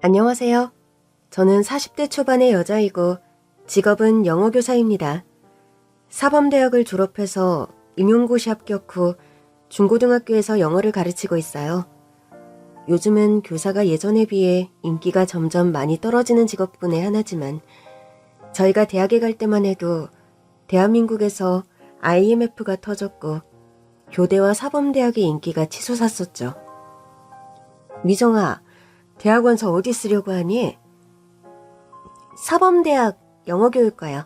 안녕하세요. 저는 40대 초반의 여자이고 직업은 영어교사입니다. 사범대학을 졸업해서 임용고시 합격 후 중고등학교에서 영어를 가르치고 있어요. 요즘은 교사가 예전에 비해 인기가 점점 많이 떨어지는 직업군의 하나지만 저희가 대학에 갈 때만 해도 대한민국에서 IMF가 터졌고 교대와 사범대학의 인기가 치솟았었죠. 미정아, 대학원서 어디 쓰려고 하니? 사범대학 영어교육과요.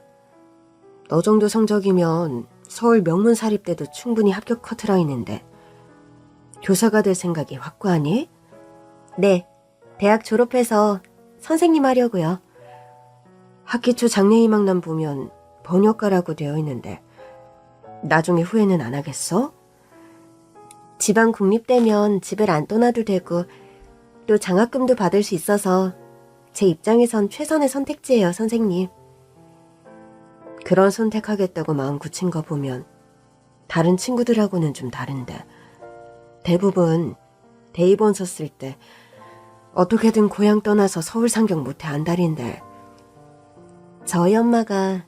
너 정도 성적이면 서울 명문사립대도 충분히 합격 커트라 있는데 교사가 될 생각이 확고하니? 네, 대학 졸업해서 선생님 하려고요. 학기 초 장래희망란 보면 번역가라고 되어 있는데 나중에 후회는 안 하겠어? 지방 국립대면 집을 안 떠나도 되고 또 장학금도 받을 수 있어서 제 입장에선 최선의 선택지예요, 선생님. 그런 선택하겠다고 마음 굳힌 거 보면 다른 친구들하고는 좀 다른데 대부분 대입원서 쓸 때 어떻게든 고향 떠나서 서울 상경 못해 안달인데 저희 엄마가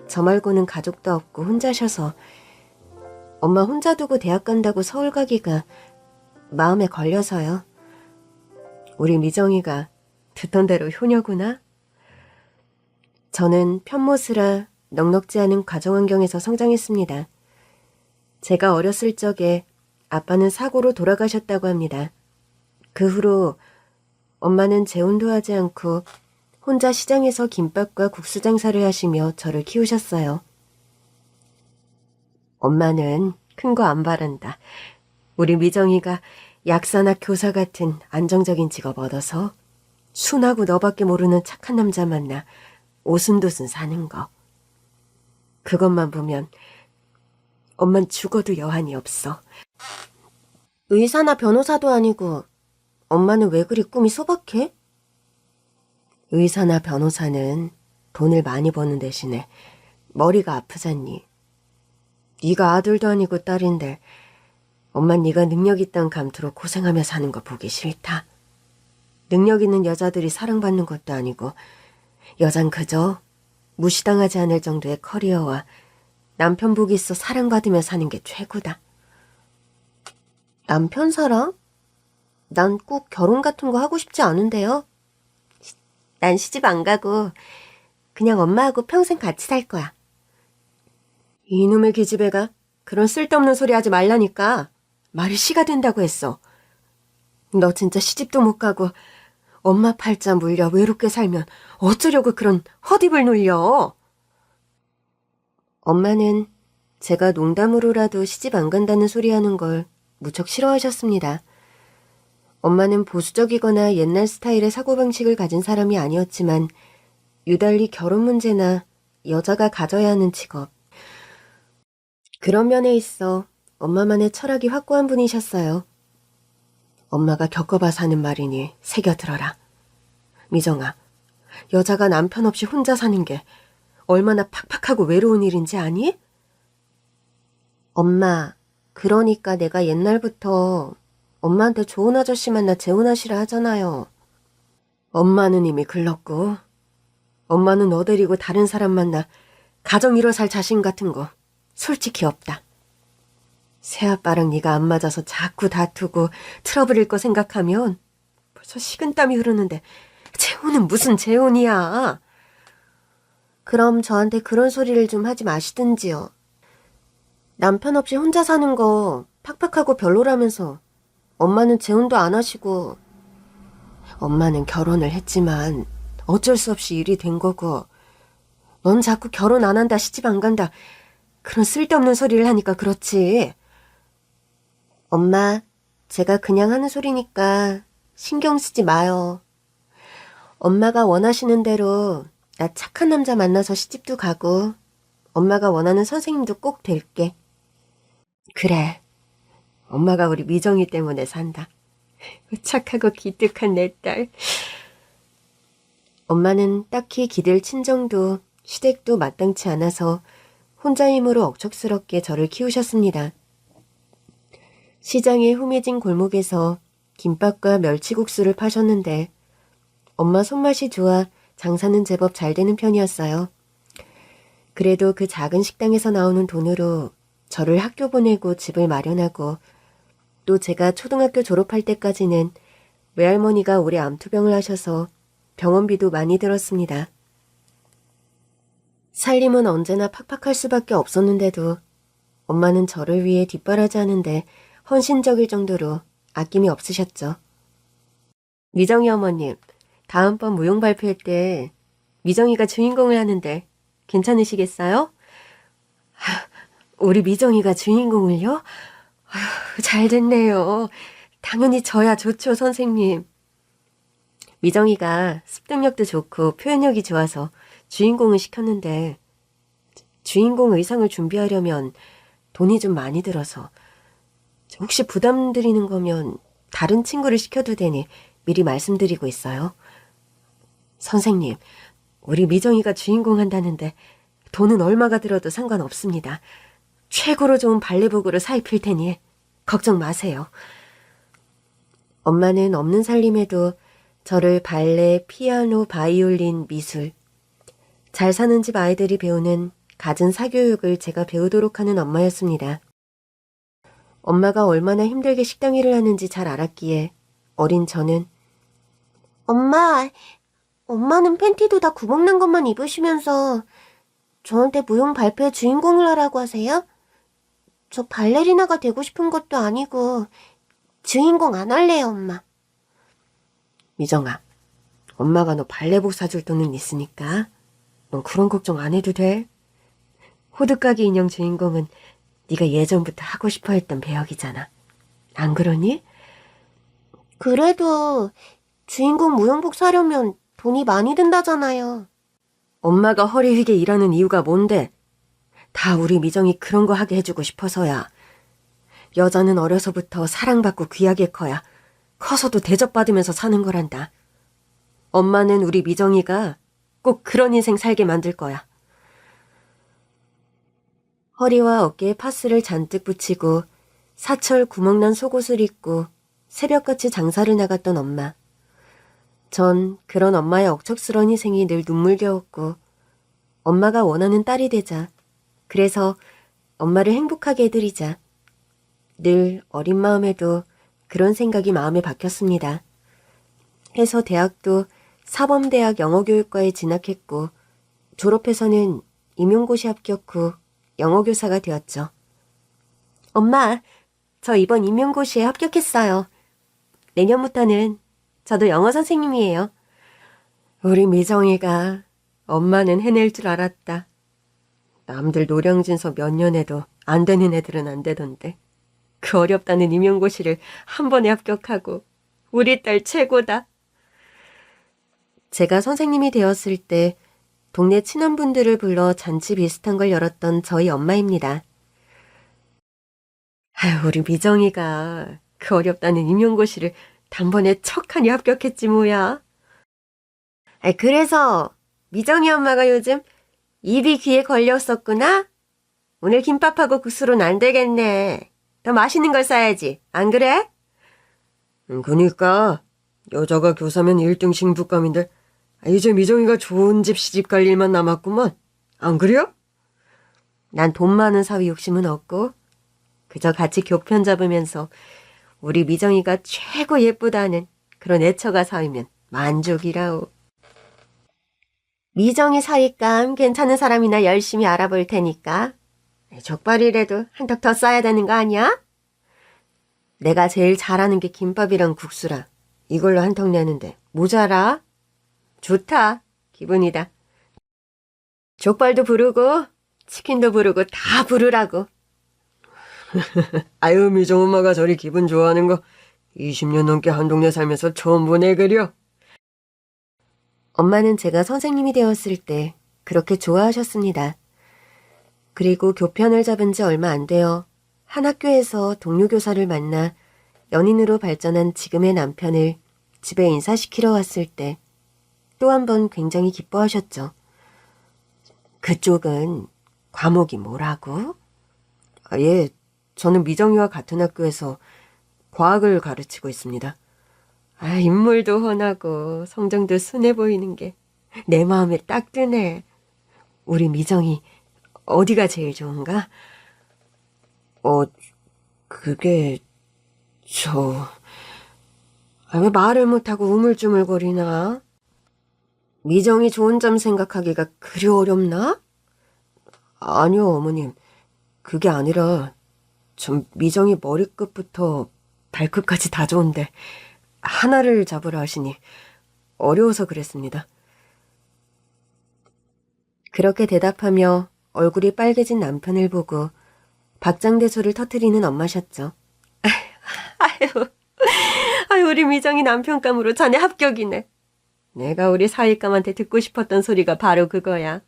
저 말고는 가족도 없고 혼자셔서 엄마 혼자 두고 대학 간다고 서울 가기가 마음에 걸려서요. 우리 미정이가 듣던 대로 효녀구나. 저는 편모스라 넉넉지 않은 가정환경에서 성장했습니다. 제가 어렸을 적에 아빠는 사고로 돌아가셨다고 합니다. 그 후로 엄마는 재혼도 하지 않고 혼자 시장에서 김밥과 국수 장사를 하시며 저를 키우셨어요. 엄마는 큰 거 안 바란다. 우리 미정이가 약사나 교사 같은 안정적인 직업 얻어서 순하고 너밖에 모르는 착한 남자 만나 오순도순 사는 거. 그것만 보면 엄만 죽어도 여한이 없어. 의사나 변호사도 아니고 엄마는 왜 그리 꿈이 소박해? 의사나 변호사는 돈을 많이 버는 대신에 머리가 아프잖니. 네가 아들도 아니고 딸인데 엄만 네가 능력 있다는 감투로 고생하며 사는 거 보기 싫다. 능력 있는 여자들이 사랑받는 것도 아니고 여잔 그저 무시당하지 않을 정도의 커리어와 남편 복이 있어 사랑받으며 사는 게 최고다. 남편 사랑? 난 꼭 결혼 같은 거 하고 싶지 않은데요. 난 시집 안 가고 그냥 엄마하고 평생 같이 살 거야. 이놈의 기집애가 그런 쓸데없는 소리 하지 말라니까. 말이 씨가 된다고 했어. 너 진짜 시집도 못 가고 엄마 팔자 물려 외롭게 살면 어쩌려고 그런 헛입을 놀려. 엄마는 제가 농담으로라도 시집 안 간다는 소리 하는 걸 무척 싫어하셨습니다. 엄마는 보수적이거나 옛날 스타일의 사고방식을 가진 사람이 아니었지만 유달리 결혼 문제나 여자가 가져야 하는 직업, 그런 면에 있어 엄마만의 철학이 확고한 분이셨어요. 엄마가 겪어봐서 하는 말이니 새겨들어라. 미정아, 여자가 남편 없이 혼자 사는 게 얼마나 팍팍하고 외로운 일인지 아니? 엄마, 그러니까 내가 옛날부터 엄마한테 좋은 아저씨 만나 재혼하시라 하잖아요. 엄마는 이미 글렀고 엄마는 너 데리고 다른 사람 만나 가정 이뤄 살 자신 같은 거 솔직히 없다. 새아빠랑 네가 안 맞아서 자꾸 다투고 트러블일 거 생각하면 벌써 식은땀이 흐르는데 재혼은 무슨 재혼이야. 그럼 저한테 그런 소리를 좀 하지 마시든지요. 남편 없이 혼자 사는 거 팍팍하고 별로라면서 엄마는 재혼도 안 하시고 엄마는 결혼을 했지만 어쩔 수 없이 일이 된 거고 넌 자꾸 결혼 안 한다 시집 안 간다 그런 쓸데없는 소리를 하니까 그렇지. 엄마, 제가 그냥 하는 소리니까 신경 쓰지 마요. 엄마가 원하시는 대로 나 착한 남자 만나서 시집도 가고 엄마가 원하는 선생님도 꼭 될게. 그래, 엄마가 우리 미정이 때문에 산다. 착하고 기특한 내 딸. 엄마는 딱히 기댈 친정도 시댁도 마땅치 않아서 혼자 힘으로 억척스럽게 저를 키우셨습니다. 시장의 후미진 골목에서 김밥과 멸치국수를 파셨는데 엄마 손맛이 좋아 장사는 제법 잘 되는 편이었어요. 그래도 그 작은 식당에서 나오는 돈으로 저를 학교 보내고 집을 마련하고 또 제가 초등학교 졸업할 때까지는 외할머니가 오래 암투병을 하셔서 병원비도 많이 들었습니다. 살림은 언제나 팍팍할 수밖에 없었는데도 엄마는 저를 위해 뒷바라지하는데 헌신적일 정도로 아낌이 없으셨죠. 미정이 어머님, 다음번 무용 발표회 때 미정이가 주인공을 하는데 괜찮으시겠어요? 우리 미정이가 주인공을요? 아휴, 잘 됐네요. 당연히 저야 좋죠, 선생님. 미정이가 습득력도 좋고 표현력이 좋아서 주인공을 시켰는데 주인공 의상을 준비하려면 돈이 좀 많이 들어서 혹시 부담 드리는 거면 다른 친구를 시켜도 되니 미리 말씀드리고 있어요. 선생님, 우리 미정이가 주인공 한다는데 돈은 얼마가 들어도 상관없습니다. 최고로 좋은 발레복으로 사입힐 테니 걱정 마세요. 엄마는 없는 살림에도 저를 발레, 피아노, 바이올린, 미술, 잘 사는 집 아이들이 배우는 갖은 사교육을 제가 배우도록 하는 엄마였습니다. 엄마가 얼마나 힘들게 식당 일을 하는지 잘 알았기에 어린 저는 엄마는 팬티도 다 구멍난 것만 입으시면서 저한테 무용 발표의 주인공을 하라고 하세요? 저 발레리나가 되고 싶은 것도 아니고 주인공 안 할래요, 엄마. 미정아, 엄마가 너 발레복 사줄 돈은 있으니까 넌 그런 걱정 안 해도 돼. 호두까기 인형 주인공은 네가 예전부터 하고 싶어 했던 배역이잖아. 안 그러니? 그래도 주인공 무용복 사려면 돈이 많이 든다잖아요. 엄마가 허리 휘게 일하는 이유가 뭔데? 다 우리 미정이 그런 거 하게 해주고 싶어서야. 여자는 어려서부터 사랑받고 귀하게 커야 커서도 대접받으면서 사는 거란다. 엄마는 우리 미정이가 꼭 그런 인생 살게 만들 거야. 허리와 어깨에 파스를 잔뜩 붙이고 사철 구멍난 속옷을 입고 새벽같이 장사를 나갔던 엄마. 전 그런 엄마의 억척스러운 희생이 늘 눈물겨웠고 엄마가 원하는 딸이 되자, 그래서 엄마를 행복하게 해드리자, 늘 어린 마음에도 그런 생각이 마음에 박혔습니다. 해서 대학도 사범대학 영어교육과에 진학했고 졸업해서는 임용고시 합격 후 영어교사가 되었죠. 엄마, 저 이번 임용고시에 합격했어요. 내년부터는 저도 영어 선생님이에요. 우리 미정이가 엄마는 해낼 줄 알았다. 남들 노량진서 몇 년 해도 안 되는 애들은 안 되던데. 그 어렵다는 임용고시를 한 번에 합격하고 우리 딸 최고다. 제가 선생님이 되었을 때 동네 친한분들을 불러 잔치 비슷한 걸 열었던 저희 엄마입니다. 아유, 우리 미정이가 그 어렵다는 임용고시를 단번에 척하니 합격했지 뭐야. 그래서 미정이 엄마가 요즘 입이 귀에 걸렸었구나? 오늘 김밥하고 국수로는 안 되겠네. 더 맛있는 걸 싸야지. 안 그래? 그니까 여자가 교사면 1등 신부감인데 이제 미정이가 좋은 집 시집갈 일만 남았구먼. 안 그래요? 난 돈 많은 사위 욕심은 없고 그저 같이 교편 잡으면서 우리 미정이가 최고 예쁘다는 그런 애처가 사위면 만족이라오. 미정이 사위감 괜찮은 사람이나 열심히 알아볼 테니까 족발이라도 한턱 더 싸야 되는 거 아니야? 내가 제일 잘하는 게 김밥이랑 국수라. 이걸로 한턱 내는데 모자라? 좋다. 기분이다. 족발도 부르고 치킨도 부르고 다 부르라고. 아유, 미정 엄마가 저리 기분 좋아하는 거 20년 넘게 한 동네 살면서 처음 보네 그려. 엄마는 제가 선생님이 되었을 때 그렇게 좋아하셨습니다. 그리고 교편을 잡은 지 얼마 안 되어 한 학교에서 동료 교사를 만나 연인으로 발전한 지금의 남편을 집에 인사시키러 왔을 때 또 한 번 굉장히 기뻐하셨죠. 그쪽은 과목이 뭐라고? 예, 저는 미정이와 같은 학교에서 과학을 가르치고 있습니다. 인물도 훤하고 성정도 순해 보이는 게 내 마음에 딱 드네. 우리 미정이 어디가 제일 좋은가? 어, 그게 왜 말을 못하고 우물쭈물거리나? 미정이 좋은 점 생각하기가 그리 어렵나? 아니요, 어머님. 그게 아니라 전 미정이 머리끝부터 발끝까지 다 좋은데 하나를 잡으라 하시니 어려워서 그랬습니다. 그렇게 대답하며 얼굴이 빨개진 남편을 보고 박장대소를 터뜨리는 엄마셨죠. 아유, 우리 미정이 남편감으로 자네 합격이네. 내가 우리 사위감한테 듣고 싶었던 소리가 바로 그거야.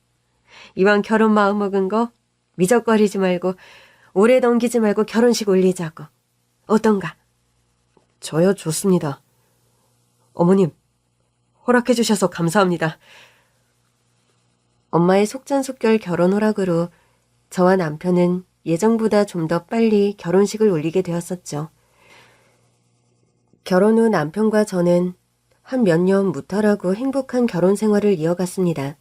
이왕 결혼 마음먹은 거 미적거리지 말고 오래 넘기지 말고 결혼식 올리자고. 어떤가? 저요, 좋습니다. 어머님, 허락해 주셔서 감사합니다. 엄마의 속전속결 결혼 허락으로 저와 남편은 예정보다 좀 더 빨리 결혼식을 올리게 되었었죠. 결혼 후 남편과 저는 한 몇 년 무탈하고 행복한 결혼 생활을 이어갔습니다.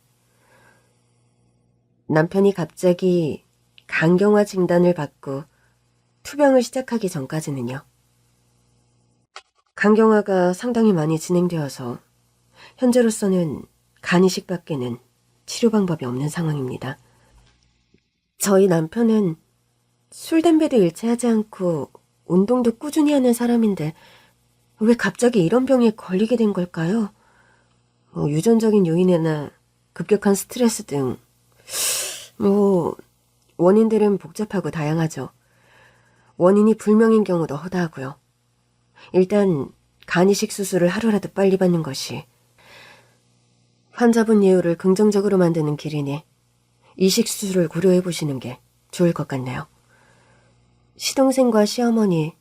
남편이 갑자기 간경화 진단을 받고 투병을 시작하기 전까지는요. 간경화가 상당히 많이 진행되어서 현재로서는 간이식밖에는 치료 방법이 없는 상황입니다. 저희 남편은 술, 담배도 일체하지 않고 운동도 꾸준히 하는 사람인데 왜 갑자기 이런 병에 걸리게 된 걸까요? 유전적인 요인이나 급격한 스트레스 등 원인들은 복잡하고 다양하죠. 원인이 불명인 경우도 허다하고요. 일단 간이식 수술을 하루라도 빨리 받는 것이 환자분 예후를 긍정적으로 만드는 길이니 이식 수술을 고려해 보시는 게 좋을 것 같네요. 시동생과 시어머니,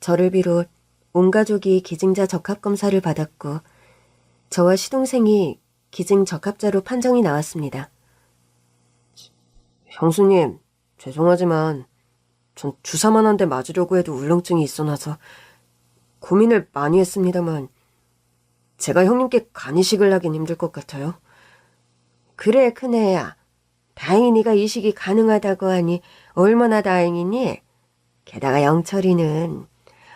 저를 비롯 온 가족이 기증자 적합검사를 받았고 저와 시동생이 기증 적합자로 판정이 나왔습니다. 형수님, 죄송하지만 전 주사만 한 대 맞으려고 해도 울렁증이 있어나서 고민을 많이 했습니다만 제가 형님께 간이식을 하긴 힘들 것 같아요. 그래, 큰애야. 다행히 네가 이식이 가능하다고 하니 얼마나 다행이니? 게다가 영철이는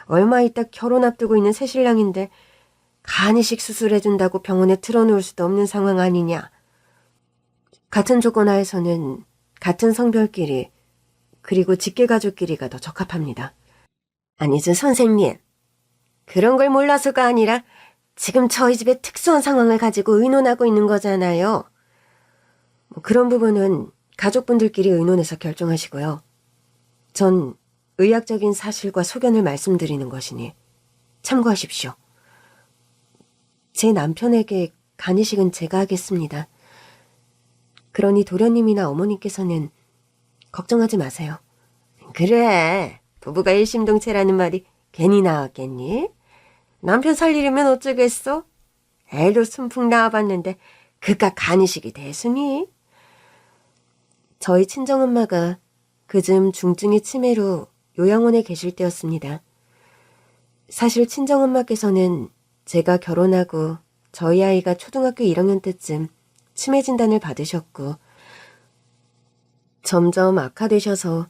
얼마 있다 결혼 앞두고 있는 새신랑인데 간이식 수술해준다고 병원에 틀어놓을 수도 없는 상황 아니냐. 같은 조건 하에서는 같은 성별끼리 그리고 직계가족끼리가 더 적합합니다. 아니죠, 선생님. 그런 걸 몰라서가 아니라 지금 저희 집에 특수한 상황을 가지고 의논하고 있는 거잖아요. 그런 부분은 가족분들끼리 의논해서 결정하시고요. 전 의학적인 사실과 소견을 말씀드리는 것이니 참고하십시오. 제 남편에게 간이식은 제가 하겠습니다. 그러니 도련님이나 어머니께서는 걱정하지 마세요. 그래, 부부가 일심동체라는 말이 괜히 나왔겠니? 남편 살리려면 어쩌겠어? 애도 순풍 나와봤는데 그깟 간이식이 대수니? 저희 친정엄마가 그즘 중증의 치매로 요양원에 계실 때였습니다. 사실 친정엄마께서는 제가 결혼하고 저희 아이가 초등학교 1학년 때쯤 치매 진단을 받으셨고 점점 악화되셔서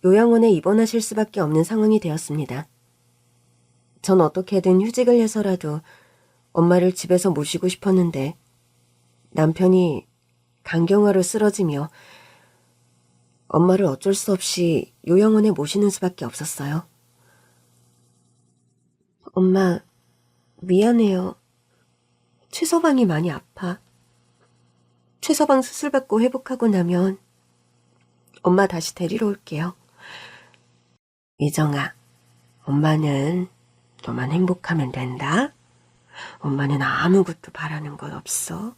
요양원에 입원하실 수밖에 없는 상황이 되었습니다. 전 어떻게든 휴직을 해서라도 엄마를 집에서 모시고 싶었는데 남편이 간경화로 쓰러지며 엄마를 어쩔 수 없이 요양원에 모시는 수밖에 없었어요. 엄마, 미안해요. 최서방이 많이 아파. 최서방 수술 받고 회복하고 나면 엄마 다시 데리러 올게요. 미정아, 엄마는 너만 행복하면 된다. 엄마는 아무것도 바라는 것 없어.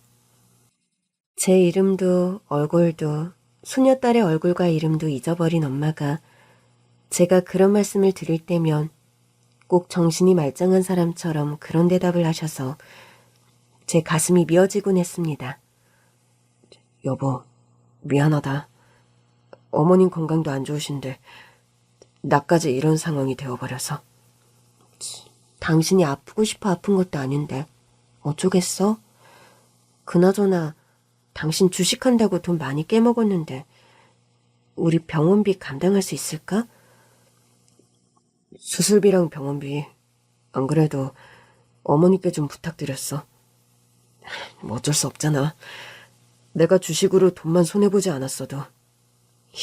제 이름도 얼굴도 소녀딸의 얼굴과 이름도 잊어버린 엄마가 제가 그런 말씀을 드릴 때면 꼭 정신이 말짱한 사람처럼 그런 대답을 하셔서 제 가슴이 미어지곤 했습니다. 여보, 미안하다. 어머님 건강도 안 좋으신데 나까지 이런 상황이 되어버려서. 당신이 아프고 싶어 아픈 것도 아닌데 어쩌겠어? 그나저나 당신 주식한다고 돈 많이 깨먹었는데 우리 병원비 감당할 수 있을까? 수술비랑 병원비 안 그래도 어머니께 좀 부탁드렸어. 뭐 어쩔 수 없잖아. 내가 주식으로 돈만 손해보지 않았어도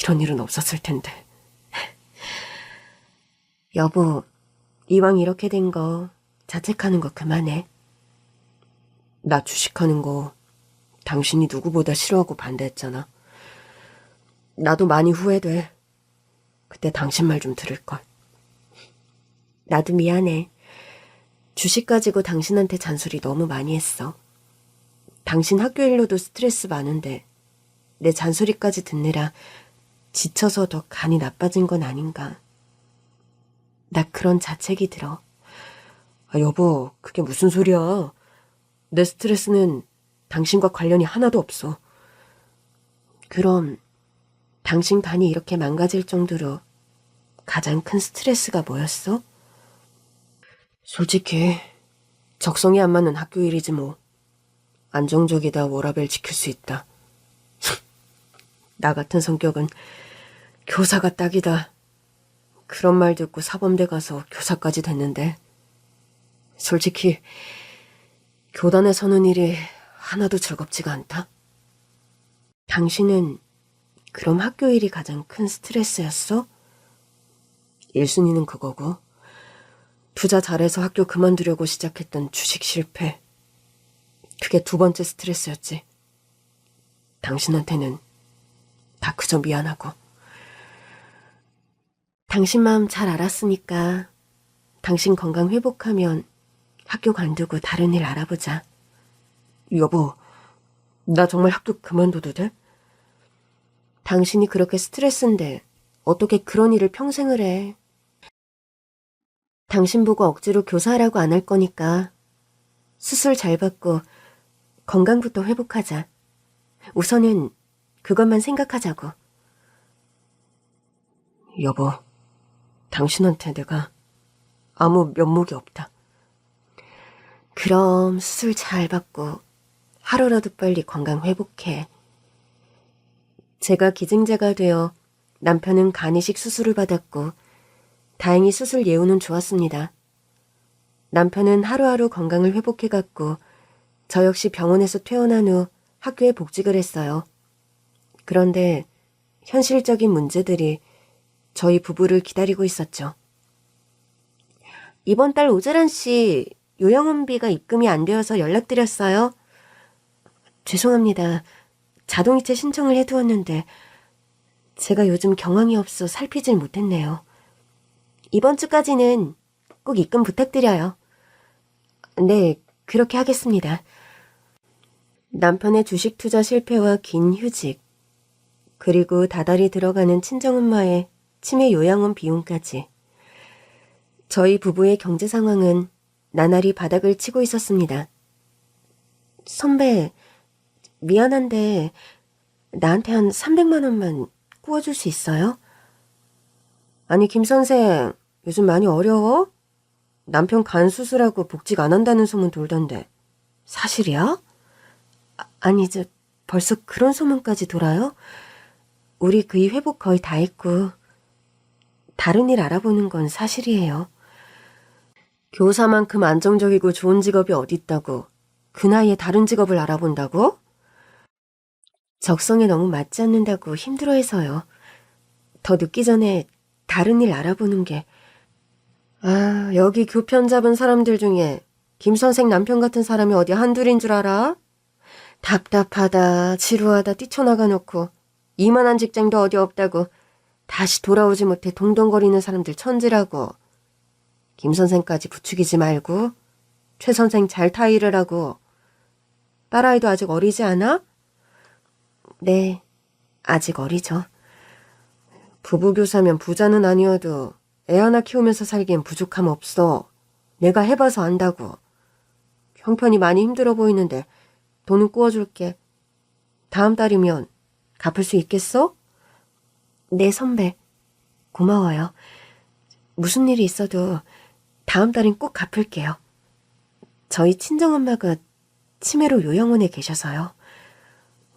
이런 일은 없었을 텐데. 여보, 이왕 이렇게 된 거 자책하는 거 그만해. 나 주식하는 거 당신이 누구보다 싫어하고 반대했잖아. 나도 많이 후회돼. 그때 당신 말 좀 들을걸. 나도 미안해. 주식 가지고 당신한테 잔소리 너무 많이 했어. 당신 학교 일로도 스트레스 많은데 내 잔소리까지 듣느라 지쳐서 더 간이 나빠진 건 아닌가. 나 그런 자책이 들어. 여보, 그게 무슨 소리야. 내 스트레스는 당신과 관련이 하나도 없어. 그럼 당신 간이 이렇게 망가질 정도로 가장 큰 스트레스가 뭐였어? 솔직히 적성이 안 맞는 학교 일이지 뭐. 안정적이다 워라밸 지킬 수 있다. 나 같은 성격은 교사가 딱이다. 그런 말 듣고 사범대 가서 교사까지 됐는데 솔직히 교단에 서는 일이 하나도 즐겁지가 않다. 당신은 그럼 학교 일이 가장 큰 스트레스였어? 1순위는 그거고 투자 잘해서 학교 그만두려고 시작했던 주식 실패. 그게 2번째 스트레스였지. 당신한테는 다 그저 미안하고. 당신 마음 잘 알았으니까 당신 건강 회복하면 학교 관두고 다른 일 알아보자. 여보, 나 정말 학교 그만둬도 돼? 당신이 그렇게 스트레스인데 어떻게 그런 일을 평생을 해. 당신 보고 억지로 교사하라고 안 할 거니까 수술 잘 받고 건강부터 회복하자. 우선은 그것만 생각하자고. 여보, 당신한테 내가 아무 면목이 없다. 그럼 수술 잘 받고 하루라도 빨리 건강 회복해. 제가 기증자가 되어 남편은 간이식 수술을 받았고 다행히 수술 예후는 좋았습니다. 남편은 하루하루 건강을 회복해갔고 저 역시 병원에서 퇴원한 후 학교에 복직을 했어요. 그런데 현실적인 문제들이 저희 부부를 기다리고 있었죠. 이번 달 오재란 씨 요양원비가 입금이 안 되어서 연락드렸어요. 죄송합니다. 자동이체 신청을 해두었는데 제가 요즘 경황이 없어 살피질 못했네요. 이번 주까지는 꼭 입금 부탁드려요. 네, 그렇게 하겠습니다. 남편의 주식 투자 실패와 긴 휴직, 그리고 다달이 들어가는 친정엄마의 치매 요양원 비용까지. 저희 부부의 경제 상황은 나날이 바닥을 치고 있었습니다. 선배, 미안한데 나한테 한 300만 원만 구워줄 수 있어요? 아니, 김 선생, 요즘 많이 어려워? 남편 간 수술하고 복직 안 한다는 소문 돌던데 사실이야? 아니, 벌써 그런 소문까지 돌아요? 우리 그이 회복 거의 다 했고 다른 일 알아보는 건 사실이에요. 교사만큼 안정적이고 좋은 직업이 어딨다고 그 나이에 다른 직업을 알아본다고? 적성에 너무 맞지 않는다고 힘들어해서요. 더 늦기 전에 다른 일 알아보는 게. 여기 교편 잡은 사람들 중에 김 선생 남편 같은 사람이 어디 한둘인 줄 알아? 답답하다 지루하다 뛰쳐나가 놓고 이만한 직장도 어디 없다고 다시 돌아오지 못해 동동거리는 사람들 천지라고. 김 선생까지 부추기지 말고 최 선생 잘 타일을 하고. 딸아이도 아직 어리지 않아? 네, 아직 어리죠. 부부교사면 부자는 아니어도 애 하나 키우면서 살기엔 부족함 없어. 내가 해봐서 안다고. 형편이 많이 힘들어 보이는데 돈은 구워줄게. 다음 달이면 갚을 수 있겠어? 네, 선배. 고마워요. 무슨 일이 있어도 다음 달엔 꼭 갚을게요. 저희 친정엄마가 치매로 요양원에 계셔서요.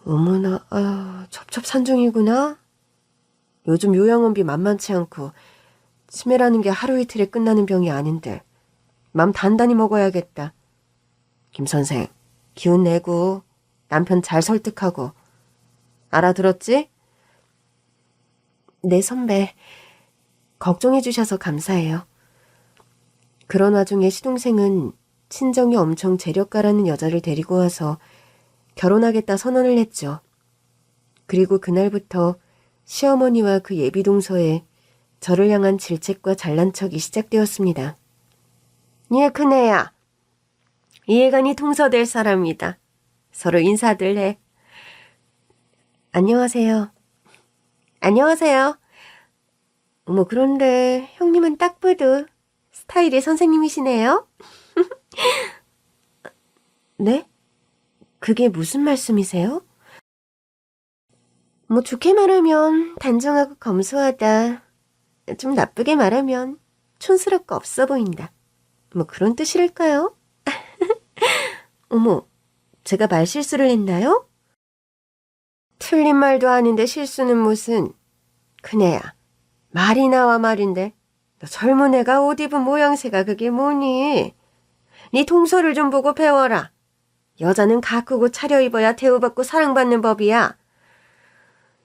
어머나, 첩첩산중이구나. 요즘 요양원비 만만치 않고 치매라는 게 하루 이틀에 끝나는 병이 아닌데 맘 단단히 먹어야겠다. 김 선생, 기운 내고 남편 잘 설득하고. 알아들었지? 네, 선배. 걱정해 주셔서 감사해요. 그런 와중에 시동생은 친정이 엄청 재력가라는 여자를 데리고 와서 결혼하겠다 선언을 했죠. 그리고 그날부터 시어머니와 그 예비동서에 저를 향한 질책과 잘난 척이 시작되었습니다. 예, 큰애야. 이 애가 네 동서 될 사람이다. 서로 인사들 해. 안녕하세요. 안녕하세요. 어머, 그런데 형님은 딱 봐도 스타일의 선생님이시네요. 네? 그게 무슨 말씀이세요? 뭐 좋게 말하면 단정하고 검소하다. 좀 나쁘게 말하면 촌스럽고 없어 보인다. 뭐 그런 뜻이랄까요? 어머, 제가 말실수를 했나요? 틀린 말도 아닌데 실수는 무슨. 큰애야, 말이 나와 말인데 너 젊은 애가 옷 입은 모양새가 그게 뭐니? 네 동서를 좀 보고 배워라. 여자는 가꾸고 차려입어야 대우받고 사랑받는 법이야.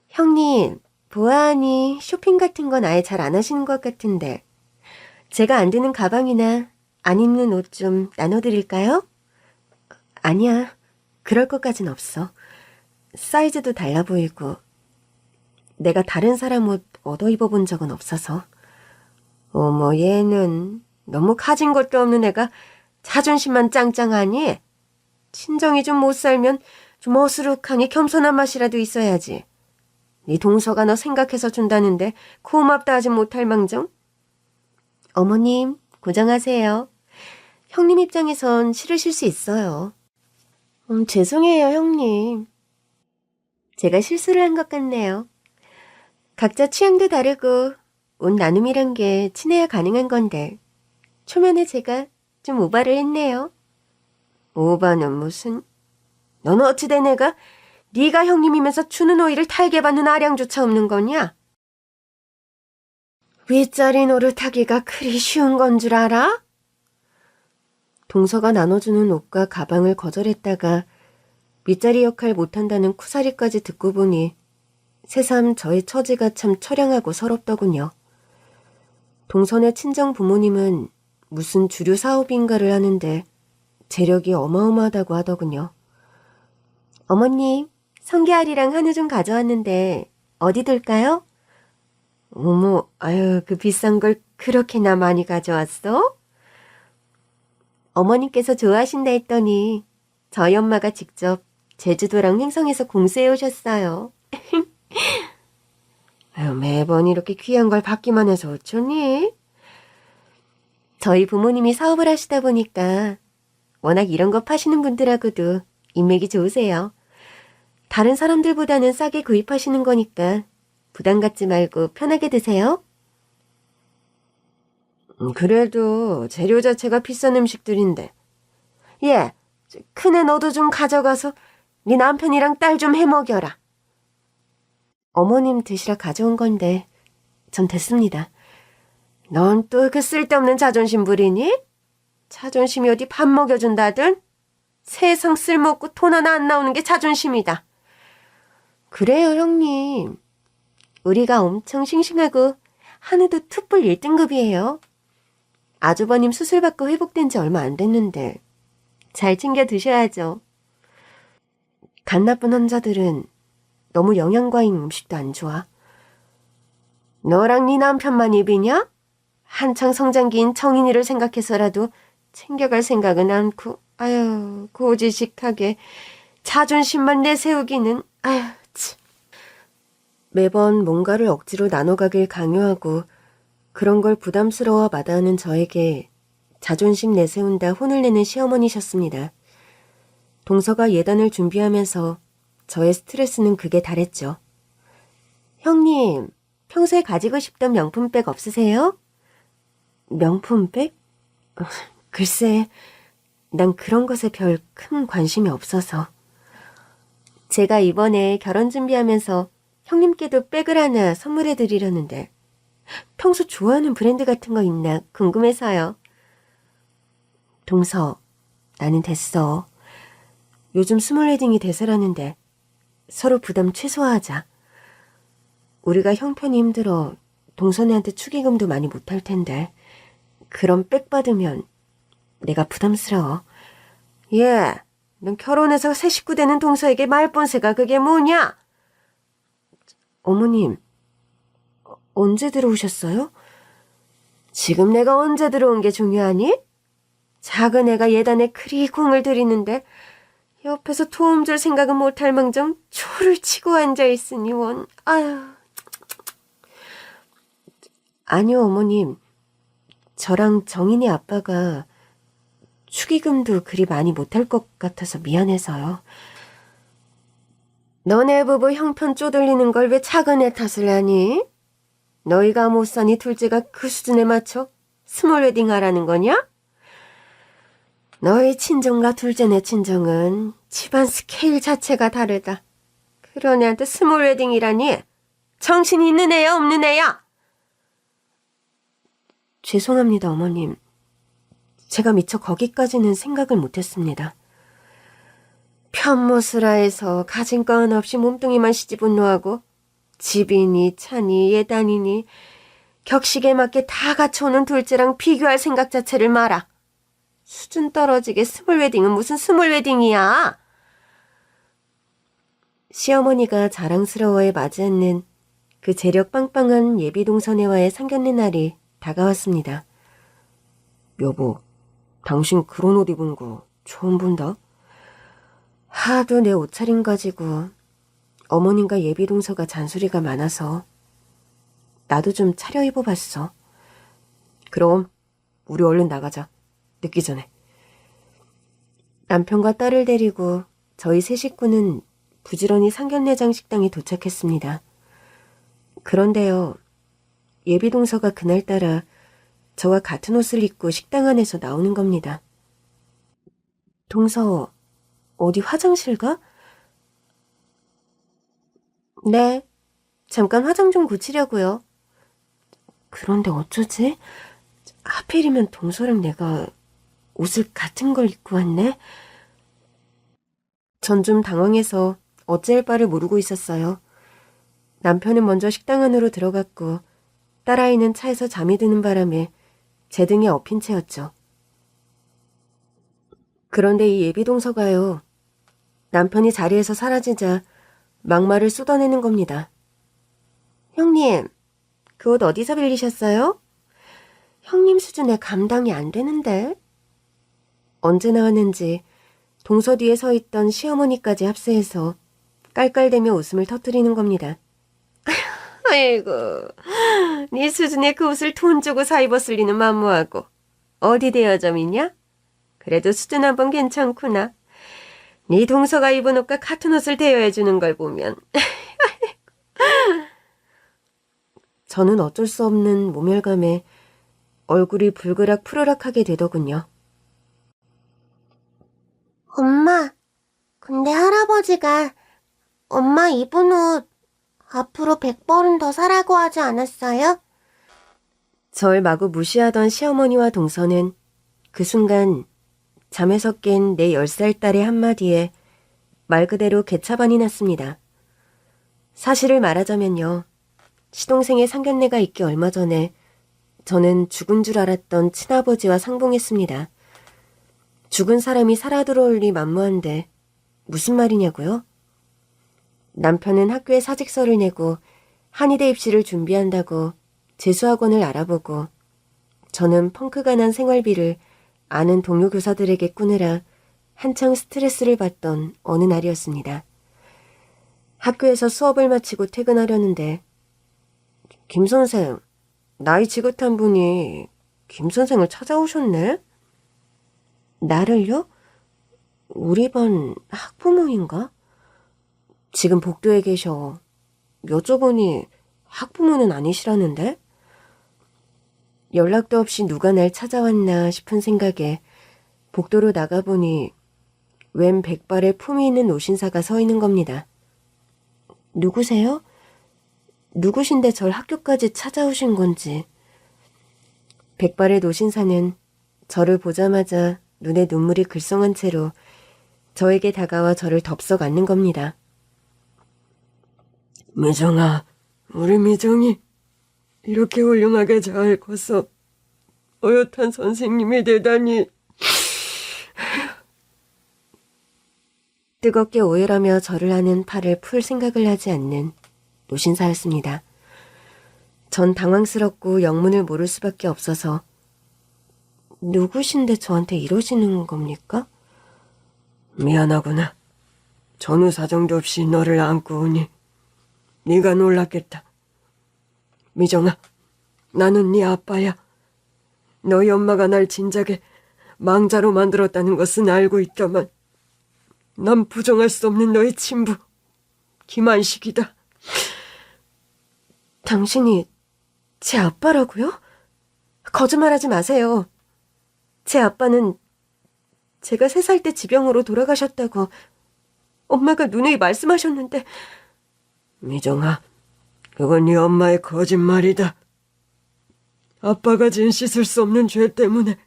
형님, 보아하니 쇼핑 같은 건 아예 잘 안 하시는 것 같은데 제가 안 드는 가방이나 안 입는 옷 좀 나눠드릴까요? 아니야, 그럴 것까진 없어. 사이즈도 달라 보이고 내가 다른 사람 옷 얻어 입어본 적은 없어서. 어머, 얘는 너무 가진 것도 없는 애가 자존심만 짱짱하니? 친정이 좀 못 살면 좀 어수룩하니 겸손한 맛이라도 있어야지. 네 동서가 너 생각해서 준다는데 고맙다 하지 못할 망정? 어머님, 고정하세요. 형님 입장에선 싫으실 수 있어요. 죄송해요, 형님. 제가 실수를 한 것 같네요. 각자 취향도 다르고 옷 나눔이란 게 친해야 가능한 건데 초면에 제가 좀 오바를 했네요. 오바는 무슨. 너는 어찌 된 애가 네가 형님이면서 주는 오이를 탈게 받는 아량조차 없는 거냐? 윗자리 노릇하기가 그리 쉬운 건 줄 알아? 동서가 나눠주는 옷과 가방을 거절했다가 윗자리 역할 못한다는 쿠사리까지 듣고 보니 새삼 저의 처지가 참 처량하고 서럽더군요. 동선의 친정 부모님은 무슨 주류 사업인가를 하는데 재력이 어마어마하다고 하더군요. 어머님, 성게알이랑 한우 좀 가져왔는데 어디 둘까요? 어머, 아유, 그 비싼 걸 그렇게나 많이 가져왔어? 어머님께서 좋아하신다 했더니 저희 엄마가 직접 제주도랑 횡성에서 공수해 오셨어요. 아유, 매번 이렇게 귀한 걸 받기만 해서 어쩌니? 저희 부모님이 사업을 하시다 보니까 워낙 이런 거 파시는 분들하고도 인맥이 좋으세요. 다른 사람들보다는 싸게 구입하시는 거니까 부담 갖지 말고 편하게 드세요. 그래도 재료 자체가 비싼 음식들인데. 예, 큰애 너도 좀 가져가서 네 남편이랑 딸 좀 해먹여라. 어머님 드시라 가져온 건데 전 됐습니다. 넌 또 그 쓸데없는 자존심 부리니? 자존심이 어디 밥 먹여준다든? 세상 쓸모없고 돈 하나 안 나오는 게 자존심이다. 그래요, 형님. 우리가 엄청 싱싱하고 한우도 툭불 1등급이에요. 아주버님 수술받고 회복된 지 얼마 안 됐는데 잘 챙겨 드셔야죠. 간 나쁜 환자들은 너무 영양과잉 음식도 안 좋아. 너랑 네 남편만 입이냐? 한창 성장기인 청인이를 생각해서라도 챙겨갈 생각은 않고 아유, 고지식하게 자존심만 내세우기는 아유, 참. 매번 뭔가를 억지로 나눠가길 강요하고 그런 걸 부담스러워 마다하는 저에게 자존심 내세운다 혼을 내는 시어머니셨습니다. 동서가 예단을 준비하면서 저의 스트레스는 극에 달했죠. 형님, 평소에 가지고 싶던 명품백 없으세요? 명품백? 글쎄, 난 그런 것에 별 큰 관심이 없어서. 제가 이번에 결혼 준비하면서 형님께도 백을 하나 선물해 드리려는데 평소 좋아하는 브랜드 같은 거 있나 궁금해서요. 동서, 나는 됐어. 요즘 스몰 웨딩이 대세라는데 서로 부담 최소화하자. 우리가 형편이 힘들어 동선이한테 축의금도 많이 못할 텐데 그럼 백 받으면 내가 부담스러워. 예, 넌 결혼해서 새 식구 되는 동서에게 말본세가 그게 뭐냐? 어머님, 언제 들어오셨어요? 지금 내가 언제 들어온 게 중요하니? 작은 애가 예단에 그리 공을 들이는데 옆에서 도움 줄 생각은 못할 망정 초를 치고 앉아있으니 원. 아유. 아니요, 어머님. 저랑 정인이 아빠가 축의금도 그리 많이 못할 것 같아서 미안해서요. 너네 부부 형편 쪼들리는 걸 왜 작은 애 탓을 하니? 너희가 못 사니 둘째가 그 수준에 맞춰 스몰 웨딩 하라는 거냐? 너희 친정과 둘째네 친정은 집안 스케일 자체가 다르다. 그런 애한테 스몰 웨딩이라니 정신이 있는 애야 없는 애야? 죄송합니다, 어머님. 제가 미처 거기까지는 생각을 못했습니다. 편모스라 해서 가진 거 하나 없이 몸뚱이만 시집은노하고 집이니 차니 예단이니 격식에 맞게 다 갖춰오는 둘째랑 비교할 생각 자체를 마라. 수준 떨어지게 스몰 웨딩은 무슨 스몰 웨딩이야? 시어머니가 자랑스러워해 맞이 않는 그 재력 빵빵한 예비 동서네와의 상견례 날이 다가왔습니다. 여보, 당신 그런 옷 입은 거 처음 본다? 하도 내 옷차림 가지고 어머님과 예비 동서가 잔소리가 많아서 나도 좀 차려입어봤어. 그럼 우리 얼른 나가자. 늦기 전에. 남편과 딸을 데리고 저희 세 식구는 부지런히 상견례장 식당에 도착했습니다. 그런데요, 예비 동서가 그날따라 저와 같은 옷을 입고 식당 안에서 나오는 겁니다. 동서, 어디 화장실 가? 네, 잠깐 화장 좀 고치려고요. 그런데 어쩌지? 하필이면 동서랑 내가 옷을 같은 걸 입고 왔네? 전 좀 당황해서 어찌할 바를 모르고 있었어요. 남편은 먼저 식당 안으로 들어갔고 딸아이는 차에서 잠이 드는 바람에 제 등에 엎인 채였죠. 그런데 이 예비 동서가요. 남편이 자리에서 사라지자 막말을 쏟아내는 겁니다. 형님, 그 옷 어디서 빌리셨어요? 형님 수준에 감당이 안 되는데. 언제 나왔는지 동서 뒤에 서 있던 시어머니까지 합세해서 깔깔대며 웃음을 터뜨리는 겁니다. 아이고, 네 수준에 그 옷을 돈 주고 사 입었을 리는 만무하고 어디 대여점이냐? 그래도 수준 한번 괜찮구나. 네 동서가 입은 옷과 같은 옷을 대여해주는 걸 보면. 저는 어쩔 수 없는 모멸감에 얼굴이 불그락 푸르락하게 되더군요. 엄마, 근데 할아버지가 엄마 입은 옷 앞으로 100벌은 더 사라고 하지 않았어요? 절 마구 무시하던 시어머니와 동서는 그 순간 잠에서 깬 내 10살 딸의 한마디에 말 그대로 개차반이 났습니다. 사실을 말하자면요. 시동생의 상견례가 있기 얼마 전에 저는 죽은 줄 알았던 친아버지와 상봉했습니다. 죽은 사람이 살아 들어올 리 만무한데 무슨 말이냐고요? 남편은 학교에 사직서를 내고 한의대 입시를 준비한다고 재수학원을 알아보고 저는 펑크가 난 생활비를 아는 동료 교사들에게 꾸느라 한창 스트레스를 받던 어느 날이었습니다. 학교에서 수업을 마치고 퇴근하려는데 김 선생, 나이 지긋한 분이 김 선생을 찾아오셨네? 나를요? 우리 반 학부모인가? 지금 복도에 계셔. 여쭤보니 학부모는 아니시라는데? 연락도 없이 누가 날 찾아왔나 싶은 생각에 복도로 나가보니 웬 백발에 품위 있는 노신사가 서 있는 겁니다. 누구세요? 누구신데 절 학교까지 찾아오신 건지. 백발의 노신사는 저를 보자마자 눈에 눈물이 글썽한 채로 저에게 다가와 저를 덥석 안는 겁니다. 미정아, 우리 미정이 이렇게 훌륭하게 잘 커서 어엿한 선생님이 되다니. 뜨겁게 오열하며 저를 하는 팔을 풀 생각을 하지 않는 노신사였습니다. 전 당황스럽고 영문을 모를 수밖에 없어서 누구신데 저한테 이러시는 겁니까? 미안하구나. 전후 사정도 없이 너를 안고 오니 네가 놀랐겠다. 미정아, 나는 네 아빠야. 너희 엄마가 날 진작에 망자로 만들었다는 것은 알고 있다만 난 부정할 수 없는 너의 친부 김한식이다. 당신이 제 아빠라고요? 거짓말하지 마세요. 제 아빠는 제가 3살 때 지병으로 돌아가셨다고 엄마가 누누이 말씀하셨는데. 미정아, 그건 네 엄마의 거짓말이다. 아빠가 지은 씻을 수 없는 죄 때문에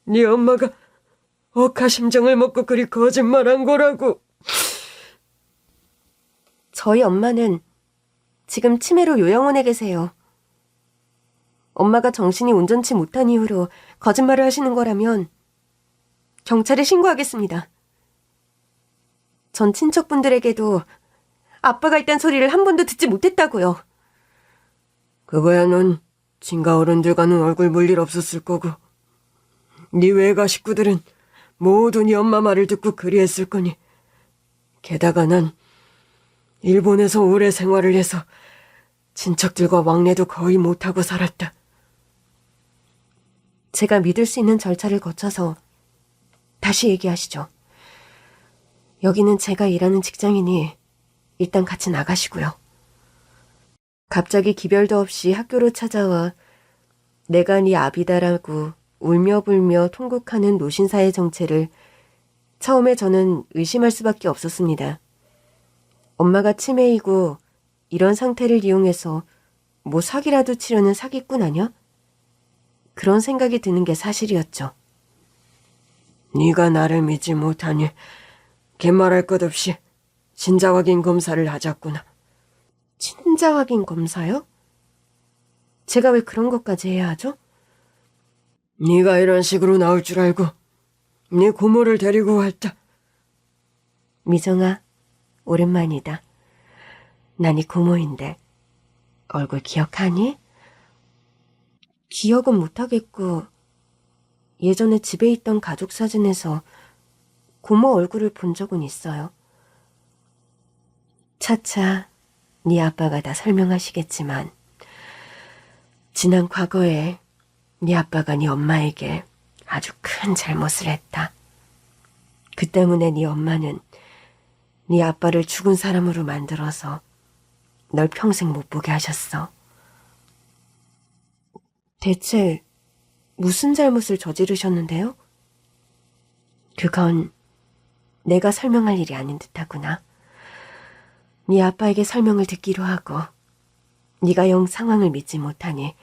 네 엄마가 억하심정을 먹고 그리 거짓말한 거라고. 저희 엄마는 지금 치매로 요양원에 계세요. 엄마가 정신이 온전치 못한 이유로 거짓말을 하시는 거라면 경찰에 신고하겠습니다. 전 친척분들에게도 아빠가 있단 소리를 한 번도 듣지 못했다고요. 그거야 넌 친가 어른들과는 얼굴 볼 일 없었을 거고 네 외가 식구들은 모두 네 엄마 말을 듣고 그리했을 거니. 게다가 난 일본에서 오래 생활을 해서 친척들과 왕래도 거의 못하고 살았다. 제가 믿을 수 있는 절차를 거쳐서 다시 얘기하시죠. 여기는 제가 일하는 직장이니 일단 같이 나가시고요. 갑자기 기별도 없이 학교로 찾아와 내가 네 아비다라고 울며불며 통곡하는 노신사의 정체를 처음에 저는 의심할 수밖에 없었습니다. 엄마가 치매이고 이런 상태를 이용해서 뭐 사기라도 치려는 사기꾼 아냐? 그런 생각이 드는 게 사실이었죠. 네가 나를 믿지 못하니 갯말할 것 없이 진자 확인 검사를 하자꾸나. 친자 확인 검사요? 제가 왜 그런 것까지 해야 하죠? 네가 이런 식으로 나올 줄 알고 네 고모를 데리고 왔다. 미정아, 오랜만이다. 난 네 고모인데 얼굴 기억하니? 기억은 못하겠고 예전에 집에 있던 가족 사진에서 고모 얼굴을 본 적은 있어요. 차차 네 아빠가 다 설명하시겠지만 지난 과거에 네 아빠가 네 엄마에게 아주 큰 잘못을 했다. 그 때문에 네 엄마는 네 아빠를 죽은 사람으로 만들어서 널 평생 못 보게 하셨어. 대체 무슨 잘못을 저지르셨는데요? 그건 내가 설명할 일이 아닌 듯하구나. 네 아빠에게 설명을 듣기로 하고 네가 영 상황을 믿지 못하니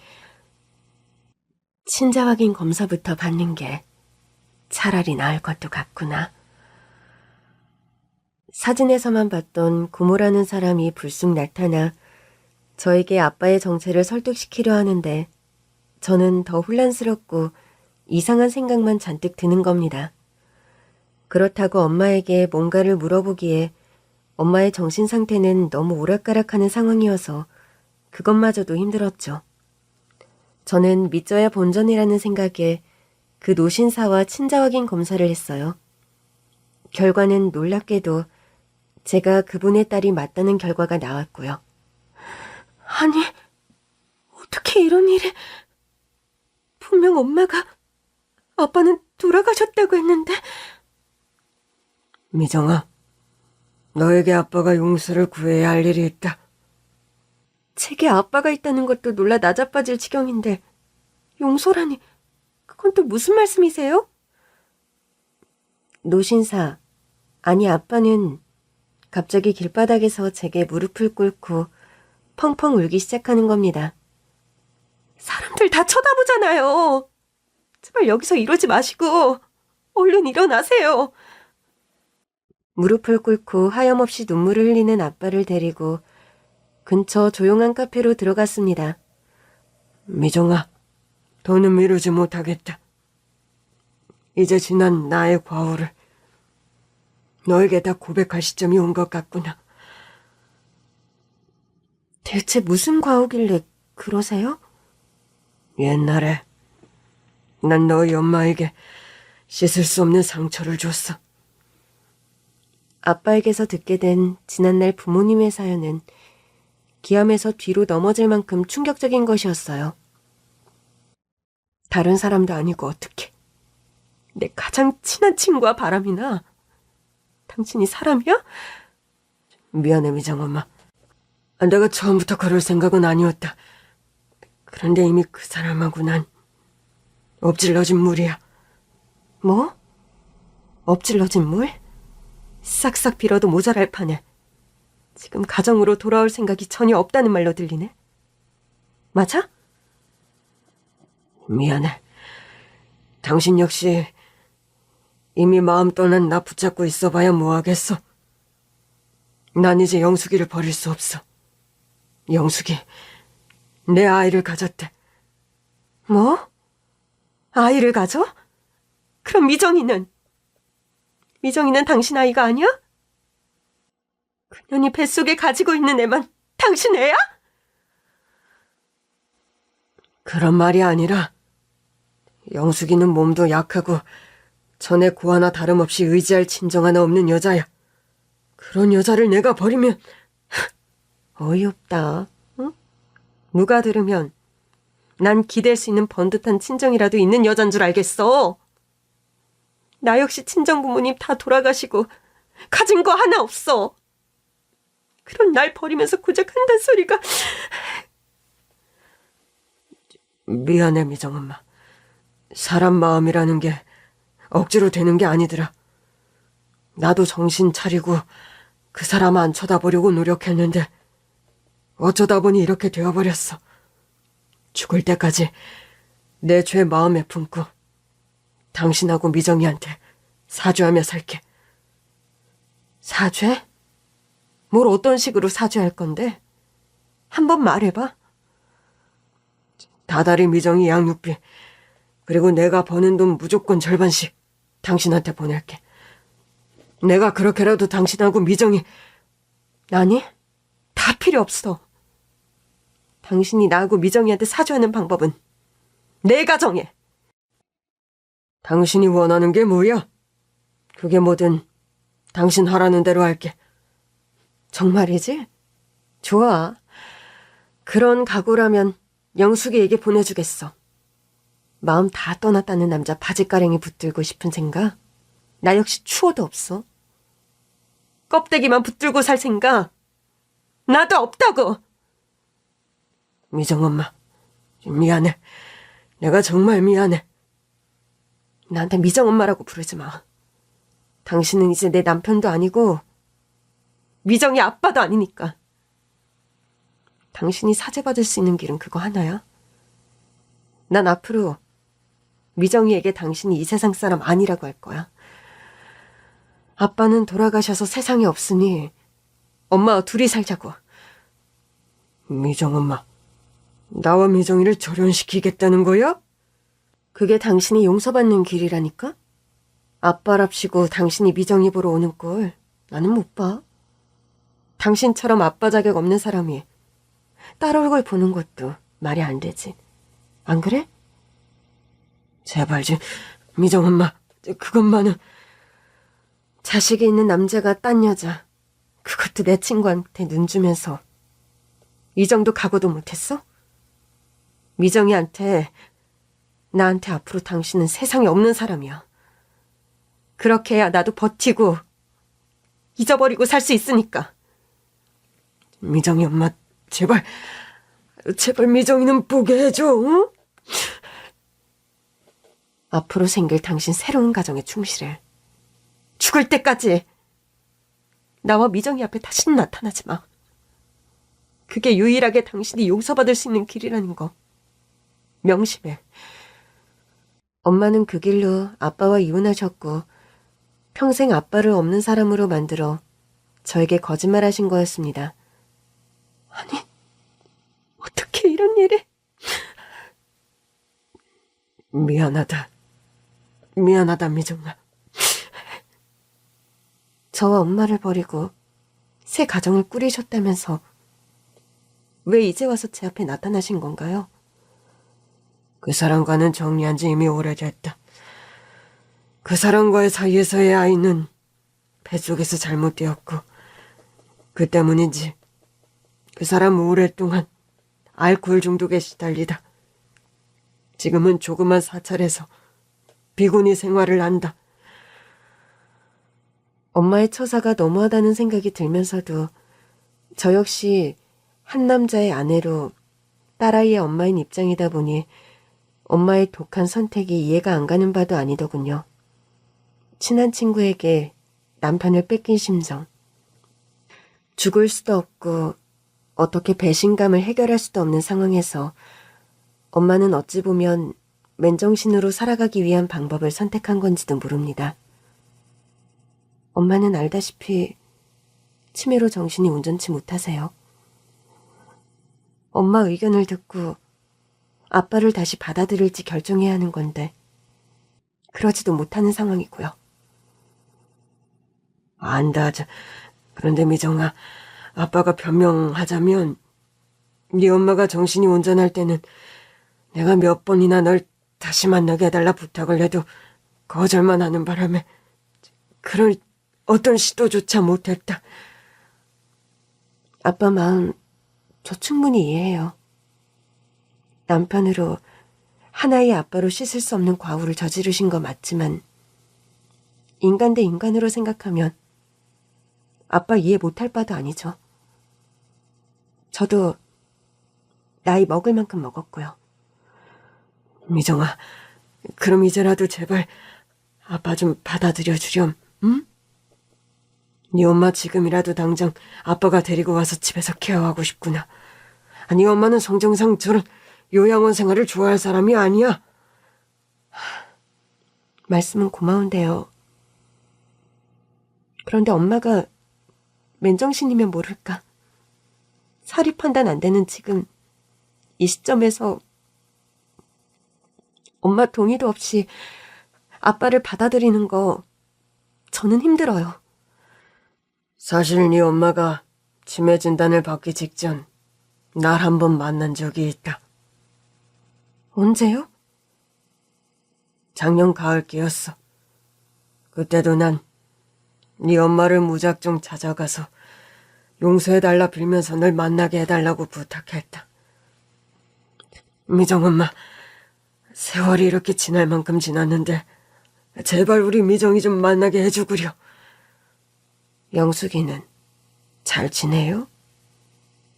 친자 확인 검사부터 받는 게 차라리 나을 것도 같구나. 사진에서만 봤던 고모라는 사람이 불쑥 나타나 저에게 아빠의 정체를 설득시키려 하는데 저는 더 혼란스럽고 이상한 생각만 잔뜩 드는 겁니다. 그렇다고 엄마에게 뭔가를 물어보기에 엄마의 정신 상태는 너무 오락가락하는 상황이어서 그것마저도 힘들었죠. 저는 믿져야 본전이라는 생각에 그 노신사와 친자 확인 검사를 했어요. 결과는 놀랍게도 제가 그분의 딸이 맞다는 결과가 나왔고요. 아니, 어떻게 이런 일에... 분명 엄마가 아빠는 돌아가셨다고 했는데. 미정아, 너에게 아빠가 용서를 구해야 할 일이 있다. 제게 아빠가 있다는 것도 놀라 나자빠질 지경인데 용서라니, 그건 또 무슨 말씀이세요? 노신사, 아니 아빠는 갑자기 길바닥에서 제게 무릎을 꿇고 펑펑 울기 시작하는 겁니다. 사람들 다 쳐다보잖아요. 제발 여기서 이러지 마시고 얼른 일어나세요. 무릎을 꿇고 하염없이 눈물을 흘리는 아빠를 데리고 근처 조용한 카페로 들어갔습니다. 미정아, 더는 미루지 못하겠다. 이제 지난 나의 과오를 너에게 다 고백할 시점이 온 것 같구나. 대체 무슨 과오길래 그러세요? 옛날에 난 너희 엄마에게 씻을 수 없는 상처를 줬어. 아빠에게서 듣게 된 지난날 부모님의 사연은 기암에서 뒤로 넘어질 만큼 충격적인 것이었어요. 다른 사람도 아니고 어떻게 내 가장 친한 친구와 바람이나 당신이 사람이야? 미안해, 미정엄마. 내가 처음부터 그럴 생각은 아니었다. 그런데 이미 그 사람하고 난 엎질러진 물이야. 뭐? 엎질러진 물? 싹싹 빌어도 모자랄 판에 지금 가정으로 돌아올 생각이 전혀 없다는 말로 들리네. 맞아? 미안해. 당신 역시 이미 마음 떠난 나 붙잡고 있어봐야 뭐하겠어. 난 이제 영숙이를 버릴 수 없어. 영숙이 내 아이를 가졌대. 뭐? 아이를 가져? 그럼 미정이는 당신 아이가 아니야? 그년이 뱃속에 가지고 있는 애만 당신 애야? 그런 말이 아니라 영숙이는 몸도 약하고 전에 고아나 다름없이 의지할 친정 하나 없는 여자야. 그런 여자를 내가 버리면 어이없다. 응? 누가 들으면 난 기댈 수 있는 번듯한 친정이라도 있는 여잔 줄 알겠어. 나 역시 친정 부모님 다 돌아가시고 가진 거 하나 없어. 그런 날 버리면서 고작 한단 소리가. 미안해, 미정엄마. 사람 마음이라는 게 억지로 되는 게 아니더라. 나도 정신 차리고 그 사람 안 쳐다보려고 노력했는데 어쩌다 보니 이렇게 되어버렸어. 죽을 때까지 내 죄 마음에 품고 당신하고 미정이한테 사죄하며 살게. 사죄? 뭘 어떤 식으로 사죄할 건데? 한번 말해봐. 다달이 미정이 양육비 그리고 내가 버는 돈 무조건 절반씩 당신한테 보낼게. 내가 그렇게라도 당신하고 미정이. 아니, 다 필요 없어. 당신이 나하고 미정이한테 사죄하는 방법은 내가 정해. 당신이 원하는 게 뭐야? 그게 뭐든 당신 하라는 대로 할게. 정말이지? 좋아. 그런 각오라면 영숙이에게 보내주겠어. 마음 다 떠났다는 남자 바지가랭이 붙들고 싶은 생각? 나 역시 추워도 없어. 껍데기만 붙들고 살 생각? 나도 없다고! 미정엄마, 미안해. 내가 정말 미안해. 나한테 미정엄마라고 부르지 마. 당신은 이제 내 남편도 아니고 미정이 아빠도 아니니까. 당신이 사죄받을 수 있는 길은 그거 하나야. 난 앞으로 미정이에게 당신이 이 세상 사람 아니라고 할 거야. 아빠는 돌아가셔서 세상에 없으니 엄마와 둘이 살자고. 미정엄마, 나와 미정이를 절연시키겠다는 거야? 그게 당신이 용서받는 길이라니까? 아빠랍시고 당신이 미정이 보러 오는 꼴 나는 못 봐. 당신처럼 아빠 자격 없는 사람이 딸 얼굴 보는 것도 말이 안 되지. 안 그래? 제발 좀, 미정엄마, 그것만은. 자식이 있는 남자가 딴 여자, 그것도 내 친구한테 눈 주면서 이 정도 각오도 못했어? 미정이한테, 나한테 앞으로 당신은 세상에 없는 사람이야. 그렇게 해야 나도 버티고 잊어버리고 살 수 있으니까. 미정이 엄마, 제발 미정이는 보게 해줘, 응? 앞으로 생길 당신 새로운 가정에 충실해. 죽을 때까지 나와 미정이 앞에 다시는 나타나지 마. 그게 유일하게 당신이 용서받을 수 있는 길이라는 거 명심해. 엄마는 그 길로 아빠와 이혼하셨고 평생 아빠를 없는 사람으로 만들어 저에게 거짓말하신 거였습니다. 아니, 어떻게 이런 일이? 미안하다. 미안하다, 미정아. 저와 엄마를 버리고 새 가정을 꾸리셨다면서 왜 이제 와서 제 앞에 나타나신 건가요? 그 사람과는 정리한 지 이미 오래됐다. 그 사람과의 사이에서의 아이는 뱃속에서 잘못되었고 그 때문인지 그 사람 오랫동안 알코올 중독에 시달리다 지금은 조그만 사찰에서 비구니 생활을 한다. 엄마의 처사가 너무하다는 생각이 들면서도 저 역시 한 남자의 아내로 딸아이의 엄마인 입장이다 보니 엄마의 독한 선택이 이해가 안 가는 바도 아니더군요. 친한 친구에게 남편을 뺏긴 심정. 죽을 수도 없고 어떻게 배신감을 해결할 수도 없는 상황에서 엄마는 어찌 보면 맨정신으로 살아가기 위한 방법을 선택한 건지도 모릅니다. 엄마는 알다시피 치매로 정신이 온전치 못하세요. 엄마 의견을 듣고 아빠를 다시 받아들일지 결정해야 하는 건데 그러지도 못하는 상황이고요. 안다. 그런데 미정아, 아빠가 변명하자면 네 엄마가 정신이 온전할 때는 내가 몇 번이나 널 다시 만나게 해달라 부탁을 해도 거절만 하는 바람에 그런 어떤 시도조차 못했다. 아빠 마음 저 충분히 이해해요. 남편으로 하나의 아빠로 씻을 수 없는 과오를 저지르신 거 맞지만 인간 대 인간으로 생각하면 아빠 이해 못할 바도 아니죠. 저도 나이 먹을 만큼 먹었고요. 미정아, 그럼 이제라도 제발 아빠 좀 받아들여 주렴, 응? 네 엄마 지금이라도 당장 아빠가 데리고 와서 집에서 케어하고 싶구나. 아니, 엄마는 성정상 저런 요양원 생활을 좋아할 사람이 아니야. 말씀은 고마운데요. 그런데 엄마가 맨정신이면 모를까. 사리 판단 안 되는 지금 이 시점에서 엄마 동의도 없이 아빠를 받아들이는 거 저는 힘들어요. 사실 네 엄마가 치매 진단을 받기 직전 날 한 번 만난 적이 있다. 언제요? 작년 가을께였어. 그때도 난 네 엄마를 무작정 찾아가서 용서해달라 빌면서 널 만나게 해달라고 부탁했다. 미정 엄마, 세월이 이렇게 지날 만큼 지났는데 제발 우리 미정이 좀 만나게 해주구려. 영숙이는 잘 지내요?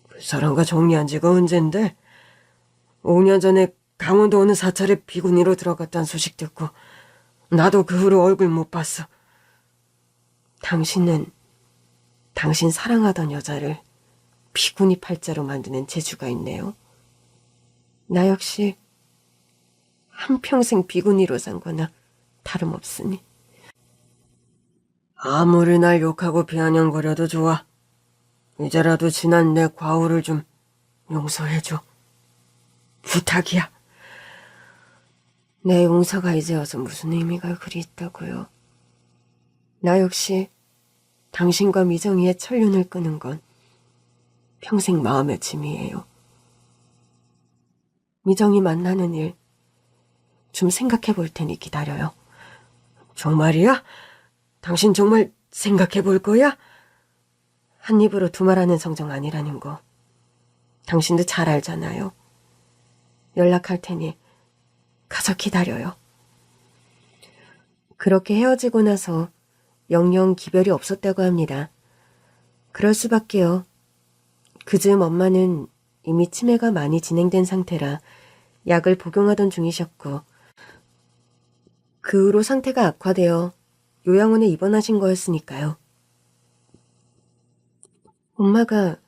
그 사람과 정리한 지가 언젠데 5년 전에 강원도 어느 사찰에 비구니로 들어갔다는 소식 듣고 나도 그 후로 얼굴 못 봤어. 당신은 당신 사랑하던 여자를 비구니 팔자로 만드는 재주가 있네요. 나 역시 한평생 비구니로 산 거나 다름없으니. 아무리 날 욕하고 비아냥거려도 좋아. 이제라도 지난 내 과오를 좀 용서해줘. 부탁이야. 내 용서가 이제 와서 무슨 의미가 그리 있다고요. 나 역시 당신과 미정이의 천륜을 끄는 건 평생 마음의 짐이에요. 미정이 만나는 일 좀 생각해 볼 테니 기다려요. 정말이야? 당신 정말 생각해 볼 거야? 한 입으로 두 말하는 성정 아니라는 거 당신도 잘 알잖아요. 연락할 테니 가서 기다려요. 그렇게 헤어지고 나서 영영 기별이 없었다고 합니다. 그럴 수밖에요. 그즈음 엄마는 이미 치매가 많이 진행된 상태라 약을 복용하던 중이셨고 그 후로 상태가 악화되어 요양원에 입원하신 거였으니까요. 엄마가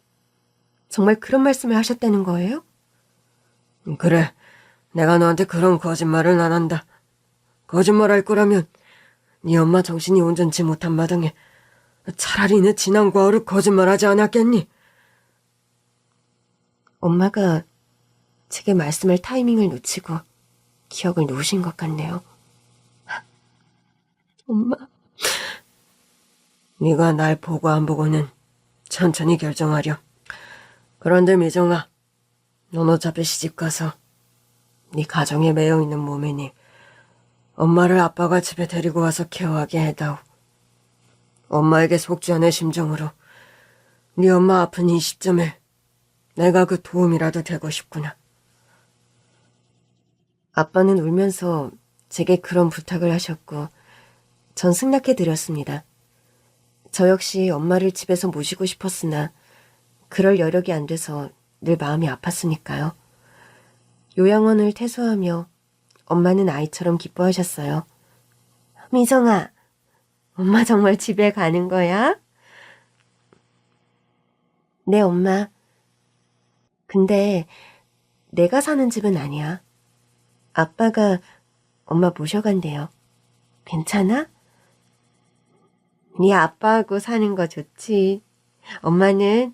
정말 그런 말씀을 하셨다는 거예요? 그래, 내가 너한테 그런 거짓말은 안 한다. 거짓말할 거라면 네 엄마 정신이 온전치 못한 마당에 차라리 내 지난 과거를 거짓말하지 않았겠니? 엄마가 제게 말씀할 타이밍을 놓치고 기억을 놓으신 것 같네요. 엄마. 네가 날 보고 안 보고는 천천히 결정하렴. 그런데 미정아, 넌 어차피 시집가서 네 가정에 매여 있는 몸이니 엄마를 아빠가 집에 데리고 와서 케어하게 해다오. 엄마에게 속지 않을 심정으로 네 엄마 아픈 이 시점에 내가 그 도움이라도 되고 싶구나. 아빠는 울면서 제게 그런 부탁을 하셨고 전 승낙해드렸습니다. 저 역시 엄마를 집에서 모시고 싶었으나 그럴 여력이 안 돼서 늘 마음이 아팠으니까요. 요양원을 퇴소하며 엄마는 아이처럼 기뻐하셨어요. 미정아, 엄마 정말 집에 가는 거야? 네, 엄마. 근데 내가 사는 집은 아니야. 아빠가 엄마 모셔간대요. 괜찮아? 네 아빠하고 사는 거 좋지. 엄마는